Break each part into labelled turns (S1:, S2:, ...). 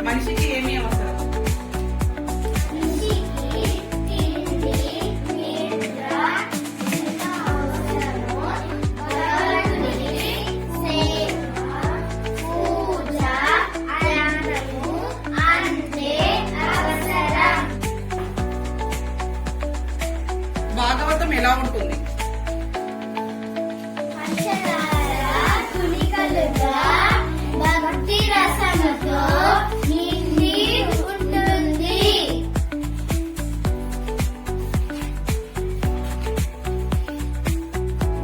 S1: మనిషికి ఏమి అవసరం? భాగవతం ఎలా ఉంటుంది?
S2: భక్తి రసముతో నిండి ఉంటుంది.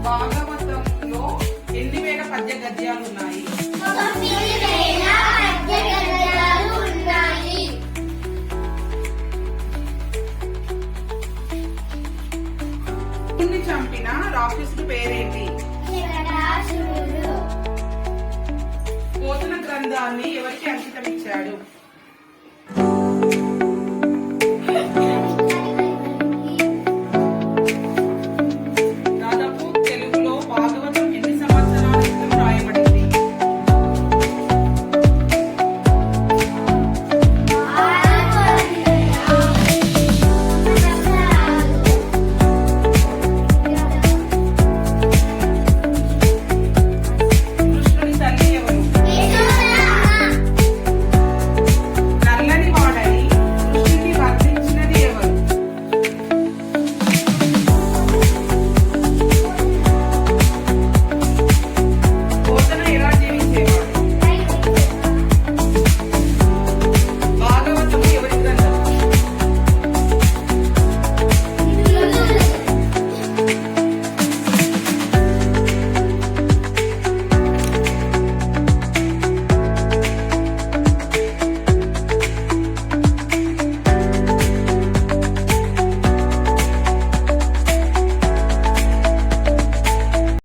S1: భాగవతంలో ఎన్ని వేల పద్య గద్యాలు ఉన్నాయి?
S2: 9,000 పద్య గద్యాలు ఉన్నాయి.
S1: చంపిన రాక్షసుడి పేరేంటి?
S2: హిరణ్యాక్షుడు.
S1: పోతన గ్రంథాన్ని ఎవరికి అంకితం ఇచ్చాడు?